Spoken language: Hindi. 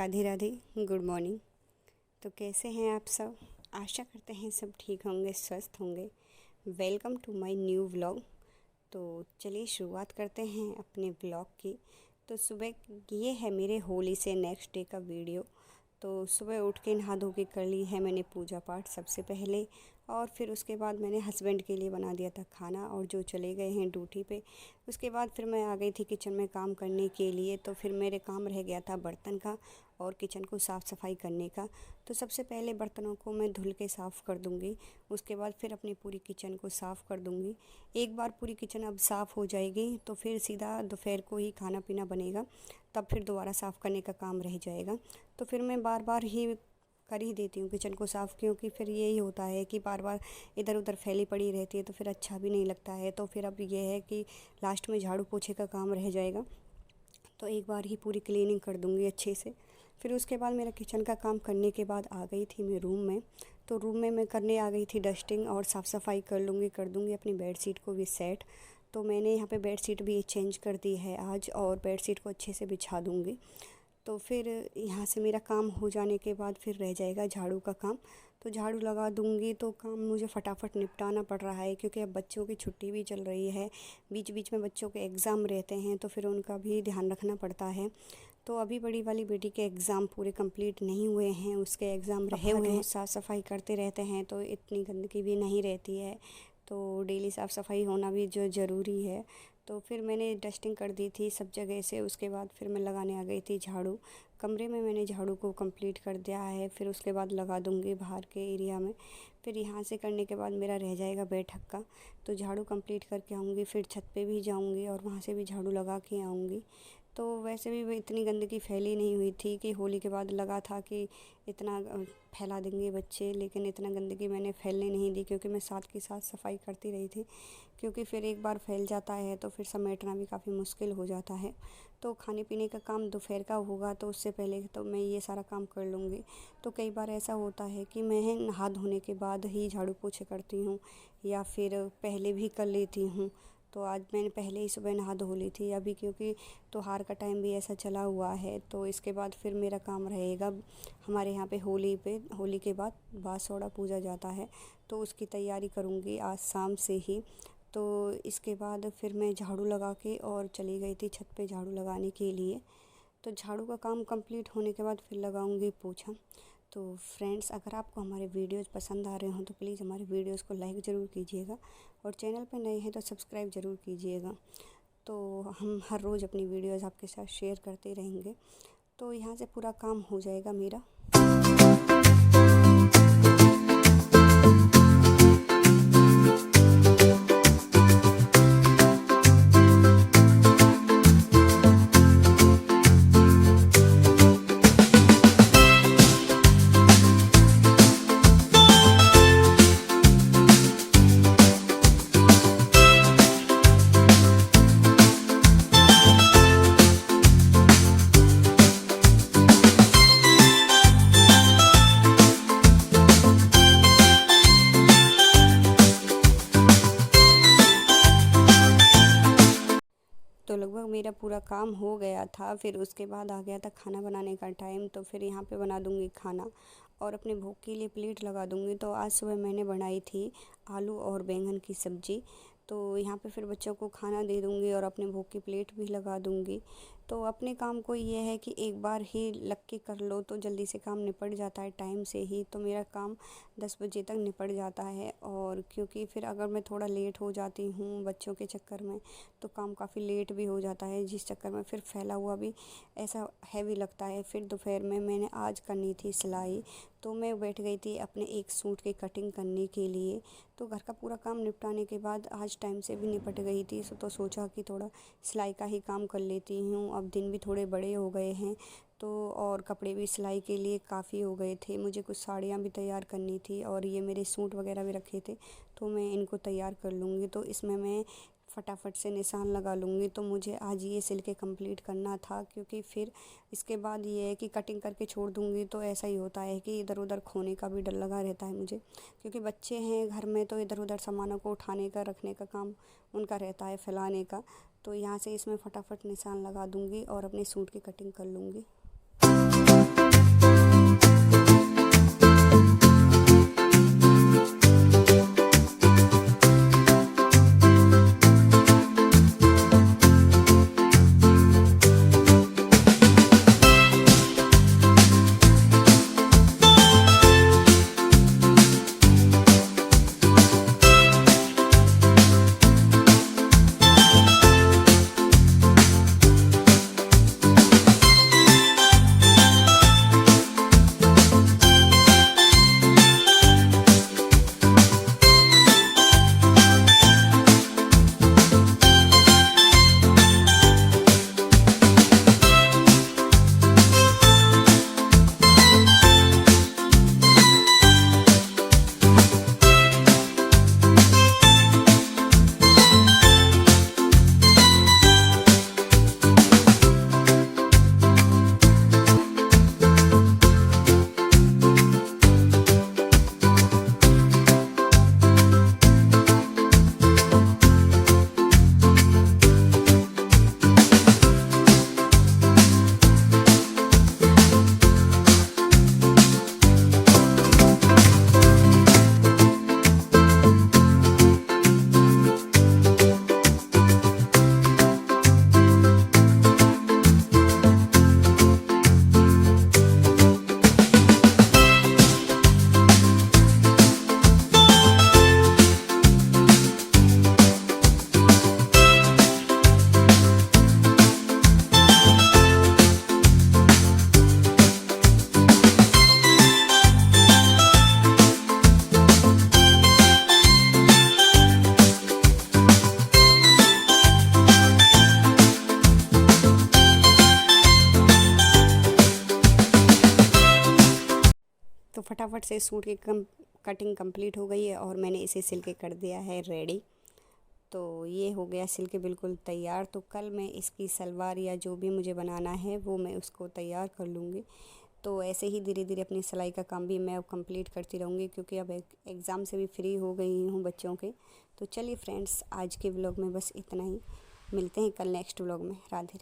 Radhe Radhe, good morning. तो कैसे हैं आप सब? आशा करते हैं सब ठीक होंगे, स्वस्थ होंगे। Welcome to my new vlog. तो चलिए शुरुआत करते हैं अपने व्लॉग की। तो सुबह ये है मेरे होली से नेक्स्ट डे का वीडियो। तो सुबह उठ के नहा धो के कर ली है मैंने पूजा पाठ सबसे पहले, और फिर उसके बाद मैंने हस्बैंड के लिए बना दिया था खाना, और जो चले गए हैं ड्यूटी पे। उसके बाद फिर मैं आ गई थी किचन में काम करने के लिए। तो फिर मेरे काम रह गया था बर्तन का और किचन को साफ़ सफाई करने का। तो सबसे पहले बर्तनों को मैं धुल के साफ़ कर दूँगी, उसके बाद फिर अपनी पूरी किचन को साफ़ कर दूँगी। एक बार पूरी किचन अब साफ़ हो जाएगी तो फिर सीधा दोपहर को ही खाना पीना बनेगा, तब फिर दोबारा साफ़ करने का काम रह जाएगा। तो फिर मैं बार बार ही कर ही देती हूँ किचन को साफ़, क्योंकि फिर यही होता है कि बार बार इधर उधर फैली पड़ी रहती है तो फिर अच्छा भी नहीं लगता है। तो फिर अब ये है कि लास्ट में झाड़ू पोछे का काम रह जाएगा, तो एक बार ही पूरी क्लीनिंग कर दूँगी अच्छे से। फिर उसके बाद मेरा किचन का काम करने के बाद आ गई थी मैं रूम में। तो रूम में मैं करने आ गई थी डस्टिंग और साफ़ सफाई कर दूँगी अपनी बेडशीट को भी सेट। तो मैंने यहाँ पे बेडशीट भी चेंज कर दी है आज, और बेडशीट को अच्छे से बिछा दूँगी। तो फिर यहाँ से मेरा काम हो जाने के बाद फिर रह जाएगा झाड़ू का काम। तो झाड़ू लगा दूँगी तो काम मुझे फटाफट निपटाना पड़ रहा है, क्योंकि अब बच्चों की छुट्टी भी चल रही है, बीच बीच में बच्चों के एग्ज़ाम रहते हैं, तो फिर उनका भी ध्यान रखना पड़ता है। तो अभी बड़ी वाली बेटी के एग्ज़ाम पूरे कंप्लीट नहीं हुए हैं, उसके एग्ज़ाम रहे हुए हैं। साफ़ सफाई करते रहते हैं तो इतनी गंदगी भी नहीं रहती है, तो डेली साफ़ सफाई होना भी जो ज़रूरी है। तो फिर मैंने डस्टिंग कर दी थी सब जगह से। उसके बाद फिर मैं लगाने आ गई थी झाड़ू। कमरे में मैंने झाड़ू को कंप्लीट कर दिया है, फिर उसके बाद लगा दूँगी बाहर के एरिया में। फिर यहाँ से करने के बाद मेरा रह जाएगा बैठक का। तो झाड़ू कंप्लीट करके आऊँगी, फिर छत पे भी जाऊँगी और वहाँ से भी झाड़ू लगा के आऊँगी। तो वैसे भी इतनी गंदगी फैली नहीं हुई थी कि होली के बाद लगा था कि इतना फैला देंगे बच्चे, लेकिन इतना गंदगी मैंने फैलने नहीं दी, क्योंकि मैं साथ के साथ सफाई करती रही थी। क्योंकि फिर एक बार फैल जाता है तो फिर समेटना भी काफ़ी मुश्किल हो जाता है। तो खाने पीने का काम दोपहर का होगा तो उससे पहले तो मैं ये सारा काम कर लूँगी। तो कई बार ऐसा होता है कि मैं नहा धोने के बाद ही झाड़ू पोछे करती हूँ, या फिर पहले भी कर लेती हूँ। तो आज मैंने पहले ही सुबह नहा धो ली थी। अभी क्योंकि त्योहार का टाइम भी ऐसा चला हुआ है, तो इसके बाद फिर मेरा काम रहेगा। हमारे यहाँ पे होली के बाद बासोड़ा पूजा जाता है, तो उसकी तैयारी करूँगी आज शाम से ही। तो इसके बाद फिर मैं झाड़ू लगा के और चली गई थी छत पे झाड़ू लगाने के लिए। तो झाड़ू का काम कंप्लीट होने के बाद फिर लगाऊंगी पोछा। तो फ्रेंड्स, अगर आपको हमारे वीडियोज़ पसंद आ रहे हों तो प्लीज़ हमारे वीडियोज़ को लाइक ज़रूर कीजिएगा, और चैनल पर नए हैं तो सब्सक्राइब ज़रूर कीजिएगा। तो हम हर रोज़ अपनी वीडियोज़ आपके साथ शेयर करते रहेंगे। तो यहाँ से पूरा काम हो जाएगा मेरा। तो लगभग मेरा पूरा काम हो गया था। फिर उसके बाद आ गया था खाना बनाने का टाइम। तो फिर यहाँ पे बना दूँगी खाना और अपने भोग के लिए प्लेट लगा दूँगी। तो आज सुबह मैंने बनाई थी आलू और बैंगन की सब्ज़ी। तो यहाँ पे फिर बच्चों को खाना दे दूँगी और अपने भोग की प्लेट भी लगा दूँगी। तो अपने काम को ये है कि एक बार ही लग के कर लो तो जल्दी से काम निपट जाता है टाइम से ही। तो मेरा काम 10 बजे तक निपट जाता है, और क्योंकि फिर अगर मैं थोड़ा लेट हो जाती हूँ बच्चों के चक्कर में तो काम काफ़ी लेट भी हो जाता है, जिस चक्कर में फिर फैला हुआ भी ऐसा हैवी लगता है। फिर दोपहर में मैंने आज करनी थी सिलाई, तो मैं बैठ गई थी अपने एक सूट की कटिंग करने के लिए। तो घर का पूरा काम निपटाने के बाद आज टाइम से भी निपट गई थी, तो सोचा कि थोड़ा सिलाई का ही काम कर लेती हूँ। अब दिन भी थोड़े बड़े हो गए हैं, तो और कपड़े भी सिलाई के लिए काफ़ी हो गए थे। मुझे कुछ साड़ियाँ भी तैयार करनी थी, और ये मेरे सूट वगैरह भी रखे थे, तो मैं इनको तैयार कर लूँगी। तो इसमें मैं फटाफट से निशान लगा लूँगी। तो मुझे आज ये सिल के कंप्लीट करना था, क्योंकि फिर इसके बाद ये है कि कटिंग करके छोड़ दूँगी तो ऐसा ही होता है कि इधर उधर खोने का भी डर लगा रहता है मुझे, क्योंकि बच्चे हैं घर में तो इधर उधर सामानों को उठाने का रखने का काम उनका रहता है, फैलाने का। तो यहाँ से इसमें फटाफट निशान लगा दूँगी और अपने सूट की कटिंग कर लूँगी। फटाफट से सूट की कटिंग कंप्लीट हो गई है और मैंने इसे सिल के कर दिया है रेडी। तो ये हो गया सिल के बिल्कुल तैयार। तो कल मैं इसकी सलवार या जो भी मुझे बनाना है वो मैं उसको तैयार कर लूँगी। तो ऐसे ही धीरे धीरे अपनी सिलाई का काम भी मैं अब कंप्लीट करती रहूँगी, क्योंकि अब एग्ज़ाम से भी फ्री हो गई हूँ बच्चों के। तो चलिए फ्रेंड्स, आज के व्लॉग में बस इतना ही। मिलते हैं कल नेक्स्ट व्लॉग में। राधे।